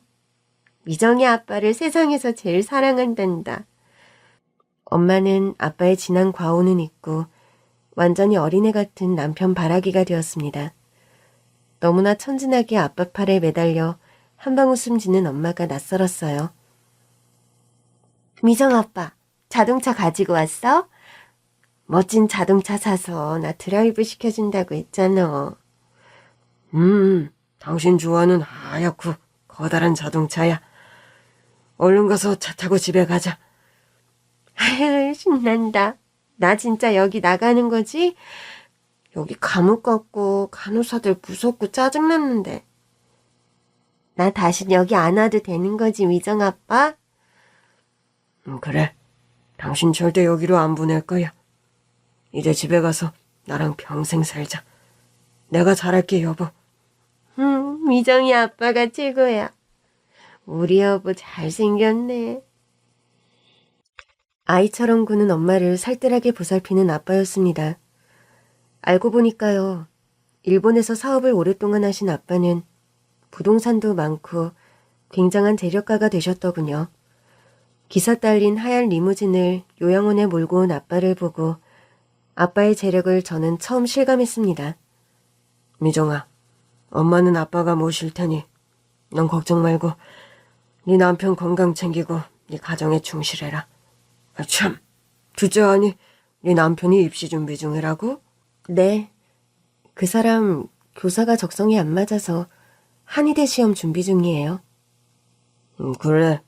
미정이 아빠를 세상에서 제일 사랑한단다. 엄마는 아빠의 지난 과오는 잊고 완전히 어린애 같은 남편 바라기가 되었습니다. 너무나 천진하게 아빠 팔에 매달려 한방 웃음 짓는 엄마가 낯설었어요. 미정 아빠, 자동차 가지고 왔어? 멋진 자동차 사서 나 드라이브 시켜준다고 했잖아. 당신 좋아하는 하얗고 커다란 자동차야. 얼른 가서 차 타고 집에 가자. 아유, 신난다. 나 진짜 여기 나가는 거지? 여기 감옥 같고 간호사들 무섭고 짜증났는데. 나 다신 여기 안 와도 되는 거지, 미정 아빠? 그래. 당신 절대 여기로 안 보낼 거야. 이제 집에 가서 나랑 평생 살자. 내가 잘할게, 여보. 미정이 아빠가 최고야. 우리 여보 잘생겼네. 아이처럼 구는 엄마를 살뜰하게 보살피는 아빠였습니다. 알고 보니까요. 일본에서 사업을 오랫동안 하신 아빠는 부동산도 많고 굉장한 재력가가 되셨더군요. 기사 딸린 하얀 리무진을 요양원에 몰고 온 아빠를 보고 아빠의 재력을 저는 처음 실감했습니다. 미정아, 엄마는 아빠가 모실 테니 넌 걱정 말고 네 남편 건강 챙기고 네 가정에 충실해라. 아, 참, 둘째 아니 네 남편이 입시 준비 중이라고? 네. 그 사람 교사가 적성이 안 맞아서 한의대 시험 준비 중이에요. 그래.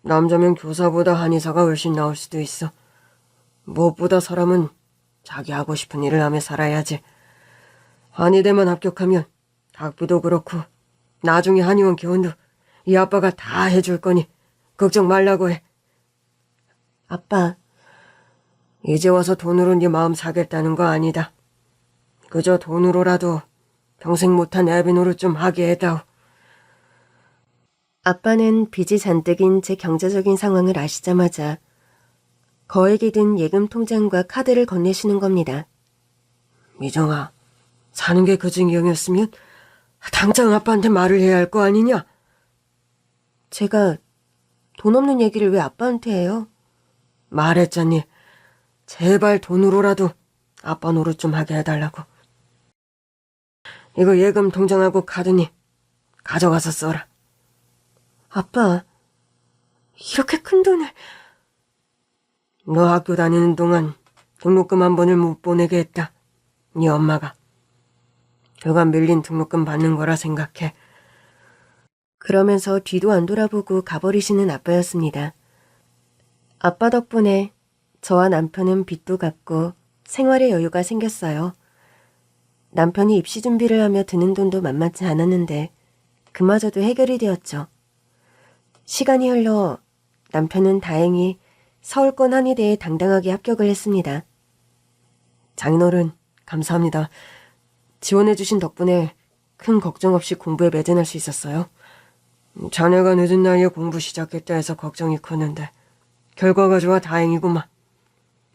남자면 교사보다 한의사가 훨씬 나을 수도 있어. 무엇보다 사람은 자기 하고 싶은 일을 하며 살아야지. 한의대만 합격하면 학비도 그렇고 나중에 한의원 교원도 이 아빠가 다 해줄 거니 걱정 말라고 해. 아빠, 이제 와서 돈으로 네 마음 사겠다는 거 아니다. 그저 돈으로라도 평생 못한 애비 노릇 좀 하게 해다오. 아빠는 빚이 잔뜩인 제 경제적인 상황을 아시자마자 거액이 든 예금 통장과 카드를 건네시는 겁니다. 미정아, 사는 게 그 지경이었으면 당장 아빠한테 말을 해야 할 거 아니냐? 제가 돈 없는 얘기를 왜 아빠한테 해요? 말했잖니. 제발 돈으로라도 아빠 노릇 좀 하게 해달라고. 이거 예금 통장하고 카드니 가져가서 써라. 아빠, 이렇게 큰 돈을... 너 학교 다니는 동안 등록금 한 번을 못 보내게 했다. 네 엄마가. 그간 밀린 등록금 받는 거라 생각해. 그러면서 뒤도 안 돌아보고 가버리시는 아빠였습니다. 아빠 덕분에 저와 남편은 빚도 갚고 생활의 여유가 생겼어요. 남편이 입시 준비를 하며 드는 돈도 만만치 않았는데 그마저도 해결이 되었죠. 시간이 흘러 남편은 다행히 서울권 한의대에 당당하게 합격을 했습니다. 장인어른 감사합니다. 지원해주신 덕분에 큰 걱정 없이 공부에 매진할 수 있었어요. 자네가 늦은 나이에 공부 시작했다 해서 걱정이 크는데 결과가 좋아 다행이구만.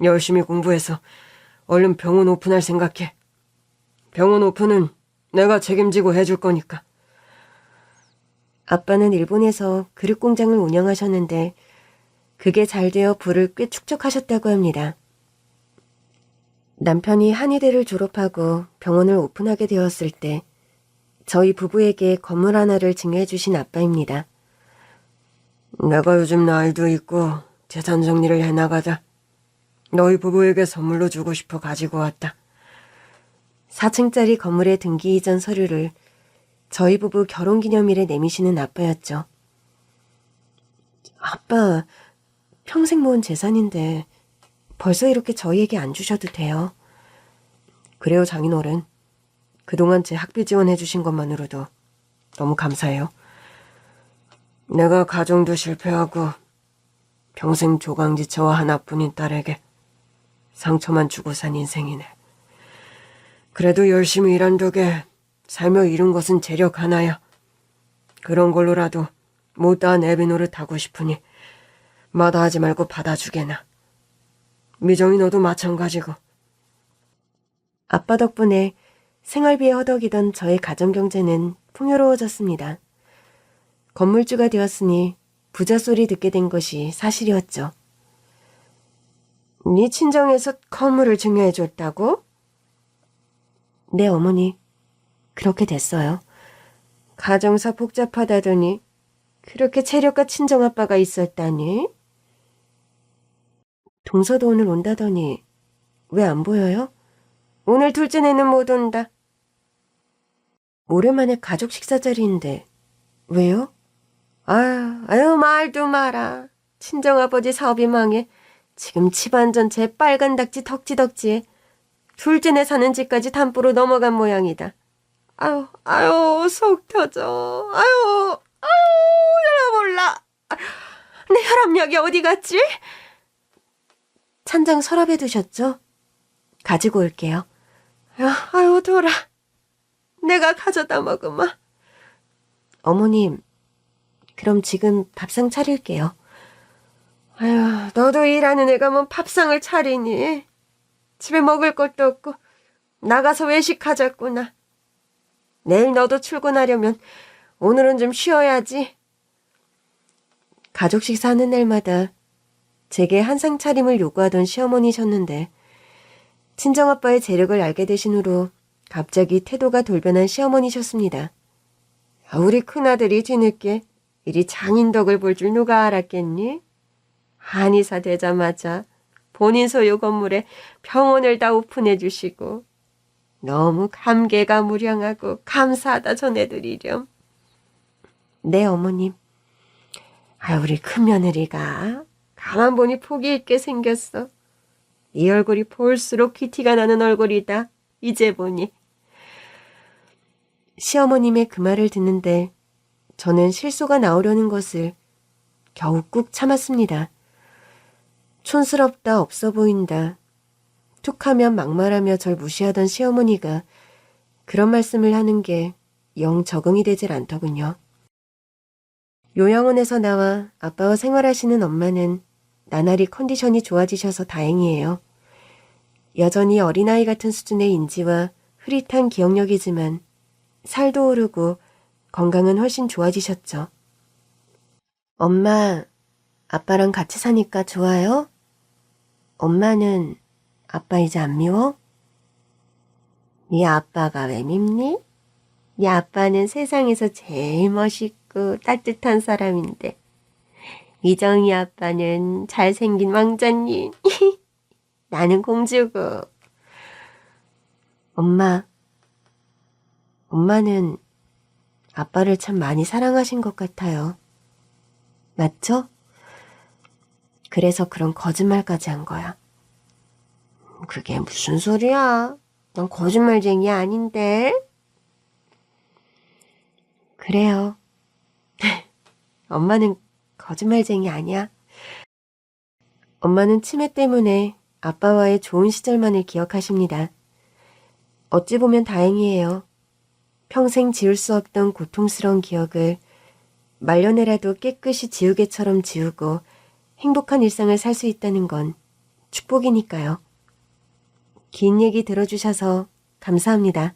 열심히 공부해서 얼른 병원 오픈할 생각해. 병원 오픈은 내가 책임지고 해줄 거니까. 아빠는 일본에서 그릇 공장을 운영하셨는데 그게 잘 되어 부를 꽤 축적하셨다고 합니다. 남편이 한의대를 졸업하고 병원을 오픈하게 되었을 때 저희 부부에게 건물 하나를 증여해 주신 아빠입니다. 내가 요즘 나이도 있고 재산 정리를 해나가다 너희 부부에게 선물로 주고 싶어 가지고 왔다. 4층짜리 건물의 등기 이전 서류를 저희 부부 결혼기념일에 내미시는 아빠였죠. 아빠, 평생 모은 재산인데 벌써 이렇게 저희에게 안 주셔도 돼요. 그래요, 장인어른. 그동안 제 학비 지원해 주신 것만으로도 너무 감사해요. 내가 가정도 실패하고 평생 조강지처와 하나뿐인 딸에게 상처만 주고 산 인생이네. 그래도 열심히 일한 덕에 살며 이룬 것은 재력 하나야. 그런 걸로라도 못다한 애비 노릇하고 싶으니 마다하지 말고 받아주게나. 미정이 너도 마찬가지고. 아빠 덕분에 생활비에 허덕이던 저의 가정경제는 풍요로워졌습니다. 건물주가 되었으니 부자 소리 듣게 된 것이 사실이었죠. 네 친정에서 건물을 증여해줬다고? 네, 어머니. 그렇게 됐어요. 가정사 복잡하다더니 그렇게 체력과 친정아빠가 있었다니? 동서도 오늘 온다더니 왜 안 보여요? 오늘 둘째내는 못 온다. 오랜만에 가족 식사 자리인데 왜요? 아유 말도 마라. 친정아버지 사업이 망해 지금 집안 전체 빨간 닭지 덕지덕지에 둘째내 사는 집까지 담보로 넘어간 모양이다. 아유 속 터져. 아유 열어볼라. 내 혈압약이 어디 갔지? 찬장 서랍에 두셨죠? 가지고 올게요. 아유 돌아. 내가 가져다 먹으마. 어머님, 그럼 지금 밥상 차릴게요. 아유, 너도 일하는 애가 뭔 밥상을 차리니? 집에 먹을 것도 없고 나가서 외식하자꾸나. 내일 너도 출근하려면 오늘은 좀 쉬어야지. 가족 식사하는 날마다 제게 한상 차림을 요구하던 시어머니셨는데 친정아빠의 재력을 알게 되신 후로 갑자기 태도가 돌변한 시어머니셨습니다. 우리 큰아들이 뒤늦게 이리 장인덕을 볼 줄 누가 알았겠니? 한의사 되자마자 본인 소유 건물에 병원을 다 오픈해 주시고 너무 감개가 무량하고 감사하다 전해드리렴. 네, 어머님. 우리 큰며느리가 가만 보니 복이 있게 생겼어. 이 얼굴이 볼수록 귀티가 나는 얼굴이다. 이제 보니. 시어머님의 그 말을 듣는데 저는 실소가 나오려는 것을 겨우 꾹 참았습니다. 촌스럽다, 없어 보인다. 툭하면 막말하며 절 무시하던 시어머니가 그런 말씀을 하는 게 영 적응이 되질 않더군요. 요양원에서 나와 아빠와 생활하시는 엄마는 나날이 컨디션이 좋아지셔서 다행이에요. 여전히 어린아이 같은 수준의 인지와 흐릿한 기억력이지만 살도 오르고 건강은 훨씬 좋아지셨죠. 엄마, 아빠랑 같이 사니까 좋아요? 엄마는 아빠 이제 안 미워? 네 아빠가 왜 밉니? 네 아빠는 세상에서 제일 멋있고 따뜻한 사람인데 미정이 아빠는 잘생긴 왕자님. 나는 공주고. 엄마는 아빠를 참 많이 사랑하신 것 같아요. 맞죠? 그래서 그런 거짓말까지 한 거야. 그게 무슨 소리야? 난 거짓말쟁이 아닌데. 그래요. 엄마는 거짓말쟁이 아니야. 엄마는 치매 때문에 아빠와의 좋은 시절만을 기억하십니다. 어찌 보면 다행이에요. 평생 지울 수 없던 고통스러운 기억을 말년에라도 깨끗이 지우개처럼 지우고 행복한 일상을 살 수 있다는 건 축복이니까요. 긴 얘기 들어주셔서 감사합니다.